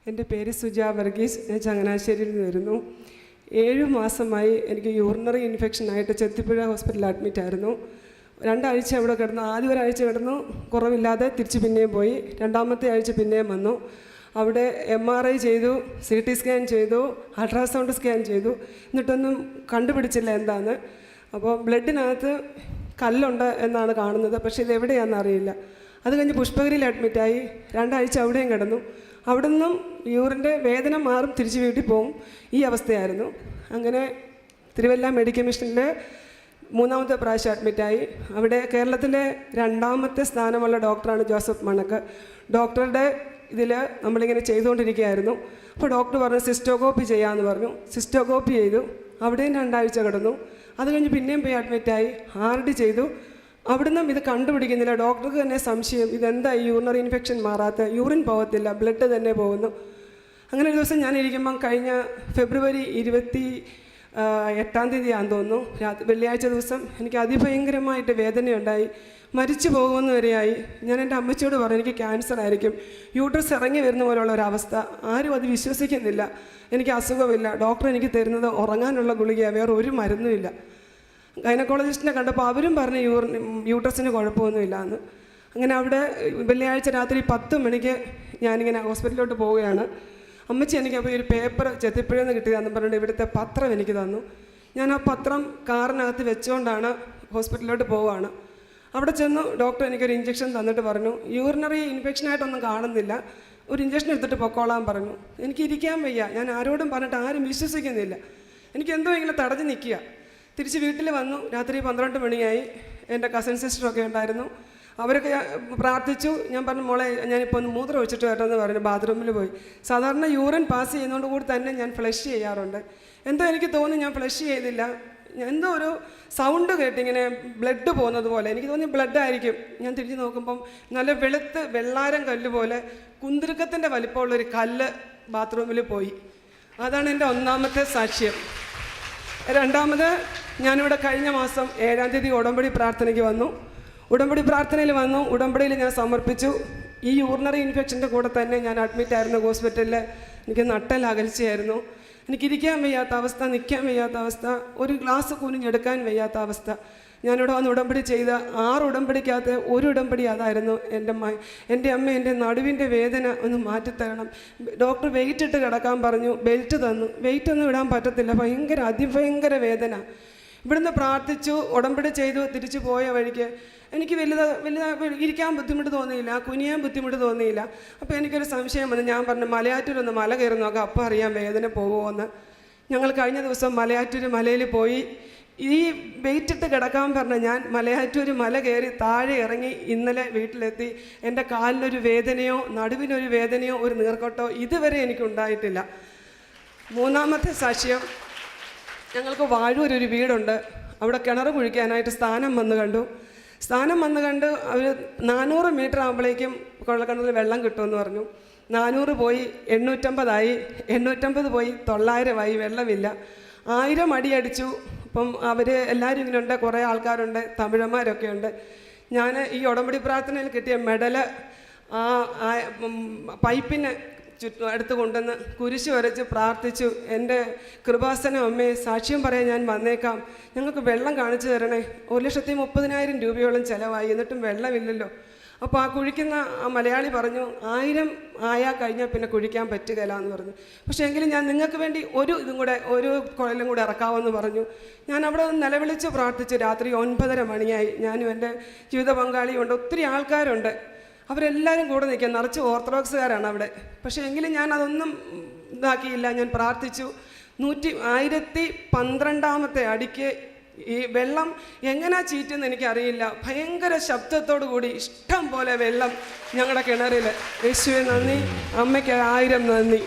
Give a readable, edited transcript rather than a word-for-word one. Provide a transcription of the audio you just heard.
എൻ്റെ പേര് സുജ വർഗീസ്. ഞാൻ ചങ്ങനാശ്ശേരിയിൽ നിന്ന് വരുന്നു. 7 മാസമായി എനിക്ക് യൂറിനറി ഇൻഫെക്ഷനായിട്ട് ചെത്തിപ്പുഴ ഹോസ്പിറ്റലിൽ അഡ്മിറ്റായിരുന്നു. 2 ആഴ്ച അവിടെ കിടന്നു. ആദ്യം ഒരാഴ്ച കിടന്നു, കുറവില്ലാതെ തിരിച്ച് പിന്നെയും പോയി. 2ാമത്തെ ആഴ്ച പിന്നെയും വന്നു. അവിടെ MRI ചെയ്തു, CT സ്കാൻ ചെയ്തു, അൾട്രാസൗണ്ട് സ്കാൻ ചെയ്തു. എന്നിട്ടൊന്നും കണ്ടുപിടിച്ചില്ല എന്താണെന്ന്. അപ്പോൾ ബ്ലഡിനകത്ത് കല്ലുണ്ട് എന്നാണ് കാണുന്നത്, പക്ഷേ ഇതെവിടെയാണെന്ന് അറിയില്ല. അത് കഴിഞ്ഞ് പുഷ്പഗിരിയിൽ അഡ്മിറ്റായി. 2 ആഴ്ച അവിടെയും കിടന്നു. അവിടെ നിന്നും യൂറിൻ്റെ വേദന മാറും, തിരിച്ച് വീട്ടിൽ പോകും. ഈ അവസ്ഥയായിരുന്നു. അങ്ങനെ തിരുവല്ല മെഡിക്കൽ മിഷനിൽ 3ാമത്തെ പ്രാവശ്യം അഡ്മിറ്റായി. അവിടെ കേരളത്തിലെ 2ാമത്തെ സ്ഥാനമുള്ള ഡോക്ടറാണ് ജോസഫ് മണക്ക്. ഡോക്ടറുടെ ഇതിൽ നമ്മളിങ്ങനെ ചെയ്തുകൊണ്ടിരിക്കുകയായിരുന്നു. അപ്പോൾ ഡോക്ടർ പറഞ്ഞു സിസ്റ്റോകോപ്പി ചെയ്യാമെന്ന് പറഞ്ഞു. സിസ്റ്റോകോപ്പി ചെയ്തു. അവിടെയും 2 ആഴ്ച കിടന്നു. അത് കഴിഞ്ഞ് പിന്നെയും പോയി അഡ്മിറ്റായി. RD ചെയ്തു. അവിടുന്ന് ഇത് കണ്ടുപിടിക്കുന്നില്ല. ഡോക്ടർക്ക് തന്നെ സംശയം, ഇതെന്താ ഈ യൂറിനറി ഇൻഫെക്ഷൻ മാറാത്ത, യൂറിൻ പോകത്തില്ല, ബ്ലഡ് തന്നെ പോകുന്നു. അങ്ങനെ ഒരു ദിവസം ഞാൻ ഇരിക്കുമ്പം കഴിഞ്ഞ ഫെബ്രുവരി 28-ാം തീയതിയാണെന്ന് തോന്നുന്നു, വെള്ളിയാഴ്ച ദിവസം എനിക്ക് അതിഭയങ്കരമായിട്ട് വേദനയുണ്ടായി. മരിച്ചു പോകുമെന്ന് വരെയായി. ഞാൻ എൻ്റെ അമ്മച്ചിയോട് പറഞ്ഞു എനിക്ക് ക്യാൻസർ ആയിരിക്കും, യൂട്രസ് ഇറങ്ങി വരുന്ന പോലുള്ള ഒരവസ്ഥ. ആരും അത് വിശ്വസിക്കുന്നില്ല. എനിക്ക് അസുഖമില്ല. ഡോക്ടർ എനിക്ക് തരുന്നത് ഉറങ്ങാനുള്ള ഗുളികയാണ്, വേറെ ഒരു മരുന്നുമില്ല. ഗൈനക്കോളജിസ്റ്റിനെ കണ്ടപ്പോൾ അവരും പറഞ്ഞ് യൂട്രസിന് കുഴപ്പമൊന്നുമില്ല എന്ന്. അങ്ങനെ അവിടെ വെള്ളിയാഴ്ച രാത്രി 10 മണിക്ക് ഞാനിങ്ങനെ ഹോസ്പിറ്റലിലോട്ട് പോവുകയാണ്. അമ്മച്ചി എനിക്ക് അപ്പോൾ ഒരു പേപ്പർ ചെത്തിപ്പുഴയിൽ നിന്ന് കിട്ടിയതാണെന്ന് പറഞ്ഞിട്ട് ഇവിടുത്തെ പത്രം എനിക്ക് തന്നു. ഞാൻ ആ പത്രം കാറിനകത്ത് വെച്ചുകൊണ്ടാണ് ഹോസ്പിറ്റലിലോട്ട് പോവുകയാണ്. അവിടെ ചെന്നു ഡോക്ടർ എനിക്കൊരു ഇഞ്ചക്ഷൻ തന്നിട്ട് പറഞ്ഞു യൂറിനറി ഇൻഫെക്ഷനായിട്ടൊന്നും കാണുന്നില്ല, ഒരു ഇഞ്ചക്ഷൻ എടുത്തിട്ട് പൊക്കോളാൻ പറഞ്ഞു. എനിക്ക് ഇരിക്കാൻ വയ്യ. ഞാൻ ആരോടും പറഞ്ഞിട്ട് ആരും വിശ്വസിക്കുന്നില്ല. എനിക്കെന്തോ ഇങ്ങനെ തടഞ്ഞു നിൽക്കുക. തിരിച്ച് വീട്ടിൽ വന്നു. രാത്രി 12 മണിയായി. എൻ്റെ കസിൻ സിസ്റ്ററൊക്കെ ഉണ്ടായിരുന്നു. അവരൊക്കെ പ്രാർത്ഥിച്ചു. ഞാൻ പറഞ്ഞു മോളെ ഞാനിപ്പോൾ ഒന്ന് മൂത്രം ഒഴിച്ചിട്ട് വരണമെന്ന് പറഞ്ഞു. ബാത്റൂമിൽ പോയി. സാധാരണ യൂറിൻ പാസ് ചെയ്യുന്നതുകൊണ്ട് കൂടി തന്നെ ഞാൻ ഫ്ലഷ് ചെയ്യാറുണ്ട്. എന്തോ എനിക്ക് തോന്നി ഞാൻ ഫ്ലഷ് ചെയ്തില്ല. എന്തോ ഒരു സൗണ്ട് കേട്ടിങ്ങനെ ബ്ലഡ് പോകുന്നത് പോലെ എനിക്ക് തോന്നി ബ്ലഡ് ആയിരിക്കും. ഞാൻ തിരിഞ്ഞ് നോക്കുമ്പം നല്ല വെളുത്ത് വെള്ളാരം കല്ല് പോലെ കുന്തിരുക്കത്തിൻ്റെ വലിപ്പമുള്ളൊരു കല്ല് ബാത്റൂമിൽ പോയി. അതാണ് എൻ്റെ 1ാമത്തെ സാക്ഷ്യം. 2ാമത് ഞാനിവിടെ കഴിഞ്ഞ മാസം 7-ാം തീയതി ഉടമ്പടി പ്രാർത്ഥനയ്ക്ക് വന്നു. ഉടമ്പടി പ്രാർത്ഥനയിൽ വന്നു. ഉടമ്പടിയിൽ ഞാൻ സമർപ്പിച്ചു. ഈ യൂറിനറി ഇൻഫെക്ഷൻ്റെ കൂടെ തന്നെ ഞാൻ അഡ്മിറ്റായിരുന്നു ഹോസ്പിറ്റലിൽ. എനിക്ക് നട്ടൽ അകൽച്ചയായിരുന്നു. എനിക്കിരിക്കാൻ വയ്യാത്ത അവസ്ഥ, നിൽക്കാൻ വയ്യാത്ത അവസ്ഥ, ഒരു ഗ്ലാസ് കുനിഞ്ഞെടുക്കാൻ വയ്യാത്ത അവസ്ഥ. ഞാനിവിടെ വന്ന് ഉടമ്പടി ചെയ്ത 6 ഉടമ്പടിക്കകത്ത് ഒരു ഉടമ്പടി അതായിരുന്നു. എൻ്റെ അമ്മ എൻ്റെ നടുവിൻ്റെ വേദന ഒന്ന് മാറ്റിത്തരണം. ഡോക്ടർ വെയിറ്റ് ഇട്ട് കിടക്കാൻ പറഞ്ഞു. ബെൽറ്റ് തന്നു. വെയിറ്റ് ഒന്നും ഇടാൻ പറ്റത്തില്ല. അതിഭയങ്കര വേദന. ഇവിടുന്ന് പ്രാർത്ഥിച്ചു, ഉടമ്പടി ചെയ്തു. തിരിച്ചു പോയ വഴിക്ക് എനിക്ക് വലുത് ഇരിക്കാൻ ബുദ്ധിമുട്ട് തോന്നിയില്ല, കുനിയാൻ ബുദ്ധിമുട്ട് തോന്നിയില്ല. അപ്പോൾ എനിക്കൊരു സംശയം വന്നു. ഞാൻ പറഞ്ഞു മലയാറ്റൂരൊന്ന് മല കയറി നോക്കാം, അപ്പം അറിയാൻ വേദന പോകുമോയെന്ന്. ഞങ്ങൾ കഴിഞ്ഞ ദിവസം മലയാറ്റൂർ മലയിൽ പോയി. ഈ വെയിറ്റിട്ട് കിടക്കാൻ പറഞ്ഞ ഞാൻ മലയാറ്റൂർ മല കയറി താഴെ ഇറങ്ങി ഇന്നലെ വീട്ടിലെത്തി. എൻ്റെ കാലിനൊരു വേദനയോ നടുവിനൊരു വേദനയോ ഒരു നീർക്കൊട്ടോ ഇതുവരെ എനിക്കുണ്ടായിട്ടില്ല. 3ാമത്തെ സാക്ഷ്യം, ഞങ്ങൾക്ക് വാഴൂരൊരു വീടുണ്ട്. അവിടെ കിണർ കുഴിക്കാനായിട്ട് സ്ഥാനം വന്ന് കണ്ടു. അവർ 400 മീറ്റർ ആകുമ്പോഴേക്കും കുഴൽക്കിണറിൽ വെള്ളം കിട്ടുമെന്ന് പറഞ്ഞു. 400 പോയി 850 ആയി. 850 പോയി 900 ആയി. വെള്ളമില്ല. 1000 അടി അടിച്ചു. അപ്പം അവർ എല്ലാവരും ഇങ്ങനെയുണ്ട്, കുറേ ആൾക്കാരുണ്ട്, തമിഴന്മാരൊക്കെ ഉണ്ട്. ഞാൻ ഈ ഉടമ്പടി പ്രാർത്ഥനയിൽ കിട്ടിയ മെഡല് പൈപ്പിന് അടുത്ത് കൊണ്ടുവന്ന് കുരിശ് വരച്ച് പ്രാർത്ഥിച്ചു. എൻ്റെ കൃപാസനം അമ്മേ, സാക്ഷ്യം പറയാൻ ഞാൻ വന്നേക്കാം, ഞങ്ങൾക്ക് വെള്ളം കാണിച്ചു തരണേ. 1,30,000 രൂപയോളം ചിലവായി, എന്നിട്ടും വെള്ളമില്ലല്ലോ. അപ്പോൾ ആ കുഴിക്കുന്ന ആ മലയാളി പറഞ്ഞു 1000 ആയാൽ കഴിഞ്ഞാൽ പിന്നെ കുഴിക്കാൻ പറ്റുകയില്ല എന്ന് പറഞ്ഞു. പക്ഷേ എങ്കിലും ഞാൻ നിങ്ങൾക്ക് വേണ്ടി ഒരു കുഴലും കൂടെ ഇറക്കാമെന്ന് പറഞ്ഞു. ഞാൻ അവിടെ നിലവിളിച്ച് പ്രാർത്ഥിച്ചു. രാത്രി 9:30 മണിയായി. ഞാനും എൻ്റെ ജീവിത പങ്കാളിയുണ്ട്, ഒത്തിരി ആൾക്കാരുണ്ട്. അവരെല്ലാവരും കൂടെ നിൽക്കുക. നിറച്ച് ഓർത്തഡോക്സുകാരാണ് അവിടെ. പക്ഷേ എങ്കിലും ഞാൻ അതൊന്നും ഇതാക്കിയില്ല. ഞാൻ പ്രാർത്ഥിച്ചു. 1012ാമത്തെ അടിക്ക് ഈ വെള്ളം എങ്ങനെയാ ചീറ്റെന്ന് എനിക്കറിയില്ല. ഭയങ്കര ശബ്ദത്തോടു കൂടി ഇഷ്ടം പോലെ വെള്ളം ഞങ്ങളുടെ കിണറിൽ. യേശുവേ നന്ദി, അമ്മയ്ക്ക് 1000 നന്ദി.